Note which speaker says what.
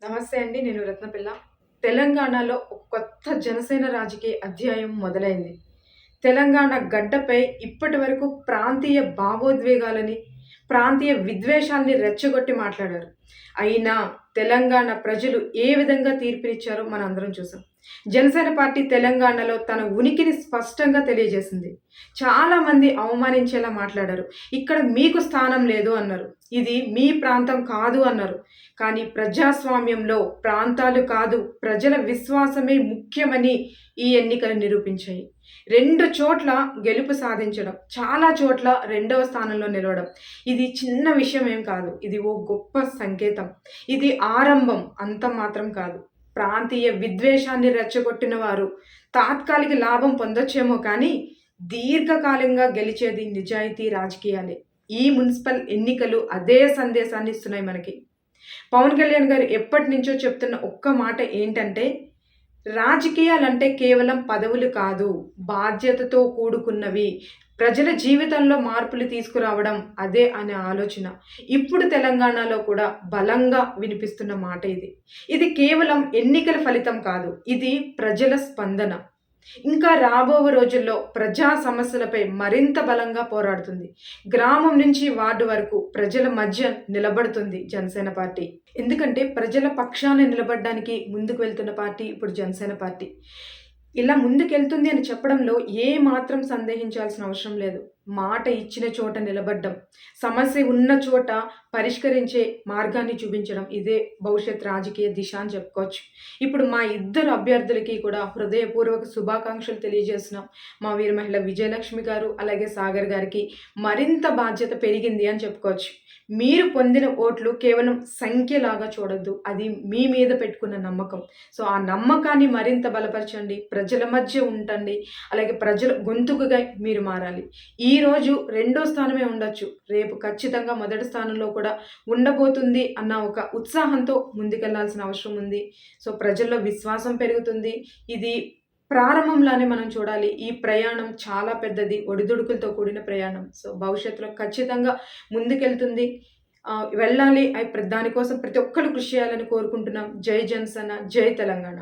Speaker 1: నమస్తే అండి. నేను రత్నపిల్ల. తెలంగాణలో ఒక కొత్త జనసేన రాజకీయ అధ్యాయం మొదలైంది. తెలంగాణ గడ్డపై ఇప్పటివరకు ప్రాంతీయ భావోద్వేగాలని, ప్రాంతీయ విద్వేషాల్ని రెచ్చగొట్టి మాట్లాడారు. అయినా తెలంగాణ ప్రజలు ఏ విధంగా తీర్పునిచ్చారో మనందరం చూసాం. జనసేన పార్టీ తెలంగాణలో తన ఉనికిని స్పష్టంగా తెలియజేసింది. చాలామంది అవమానించేలా మాట్లాడారు. ఇక్కడ మీకు స్థానం లేదు అన్నారు. ఇది మీ ప్రాంతం కాదు అన్నారు. కానీ ప్రజాస్వామ్యంలో ప్రాంతాలు కాదు, ప్రజల విశ్వాసమే ముఖ్యమని ఈ ఎన్నికలు నిరూపించాయి. 2 చోట్ల గెలుపు సాధించడం, చాలా చోట్ల రెండవ స్థానంలో నిలవడం. ఇది చిన్న విషయం ఏం కాదు. ఇది ఓ గొప్ప సంకేతం. ఇది ఆరంభం, అంతం మాత్రం కాదు. ప్రాంతీయ విద్వేషాన్ని రెచ్చగొట్టిన వారు తాత్కాలిక లాభం పొందొచ్చేమో కానీ, దీర్ఘకాలంగా గెలిచేది నిజాయితీ రాజకీయాలే. ఈ మున్సిపల్ ఎన్నికలు అదే సందేశాన్ని ఇస్తున్నాయి మనకి. పవన్ కళ్యాణ్ గారు ఎప్పటినుంచో చెప్తున్న ఒక్క మాట ఏంటంటే, రాజకీయాలంటే కేవలం పదవులు కాదు, బాధ్యతతో కూడుకున్నవి. ప్రజల జీవితంలో మార్పులు తీసుకురావడం అదే అనే ఆలోచన. ఇప్పుడు తెలంగాణలో కూడా బలంగా వినిపిస్తున్న మాట ఇది. ఇది కేవలం ఎన్నికల ఫలితం కాదు. ఇది ప్రజల స్పందన. ఇంకా రాబోవు రోజుల్లో ప్రజా సమస్యలపై మరింత బలంగా పోరాడుతుంది. గ్రామం నుంచి వార్డు వరకు ప్రజల మధ్య నిలబడుతుంది జనసేన పార్టీ. ఎందుకంటే ప్రజల పక్షాన నిలబడడానికి ముందుకు వెళ్తున్న పార్టీ ఇప్పుడు జనసేన పార్టీ. ఇలా ముందుకెళ్తుంది అని చెప్పడంలో ఏ మాత్రం సందేహించాల్సిన అవసరం లేదు. మాట ఇచ్చిన చోట నిలబడ్డం, సమస్య ఉన్న చోట పరిష్కరించే మార్గాన్ని చూపించడం, ఇదే భవిష్యత్ రాజకీయ దిశ అని చెప్పుకోవచ్చు. ఇప్పుడు మా ఇద్దరు అభ్యర్థులకి కూడా హృదయపూర్వక శుభాకాంక్షలు తెలియజేస్తున్నాం. మా వీర మహిళ విజయలక్ష్మి గారు, అలాగే సాగర్ గారికి మరింత బాధ్యత పెరిగింది అని చెప్పుకోవచ్చు. మీరు పొందిన ఓట్లు కేవలం సంఖ్యలాగా చూడొద్దు. అది మీ మీద పెట్టుకున్న నమ్మకం. సో, ఆ నమ్మకాన్ని మరింత బలపరచండి. ప్రజల మధ్య ఉంటండి. అలాగే ప్రజల గొంతుకగా మీరు మారాలి. ఈరోజు రెండో స్థానమే ఉండొచ్చు. రేపు ఖచ్చితంగా మొదటి స్థానంలో కూడా ఉండబోతుంది అన్న ఒక ఉత్సాహంతో ముందుకెళ్లాల్సిన అవసరం ఉంది. సో, ప్రజల్లో విశ్వాసం పెరుగుతుంది. ఇది ప్రారంభంలానే మనం చూడాలి. ఈ ప్రయాణం చాలా పెద్దది. ఒడిదుడుకులతో కూడిన ప్రయాణం. సో, భవిష్యత్తులో ఖచ్చితంగా ముందుకెళ్తుంది. వెళ్ళాలి. దానికోసం ప్రతి ఒక్కళ్ళు కృషి చేయాలని కోరుకుంటున్నాం. జై జనసేన, జై తెలంగాణ.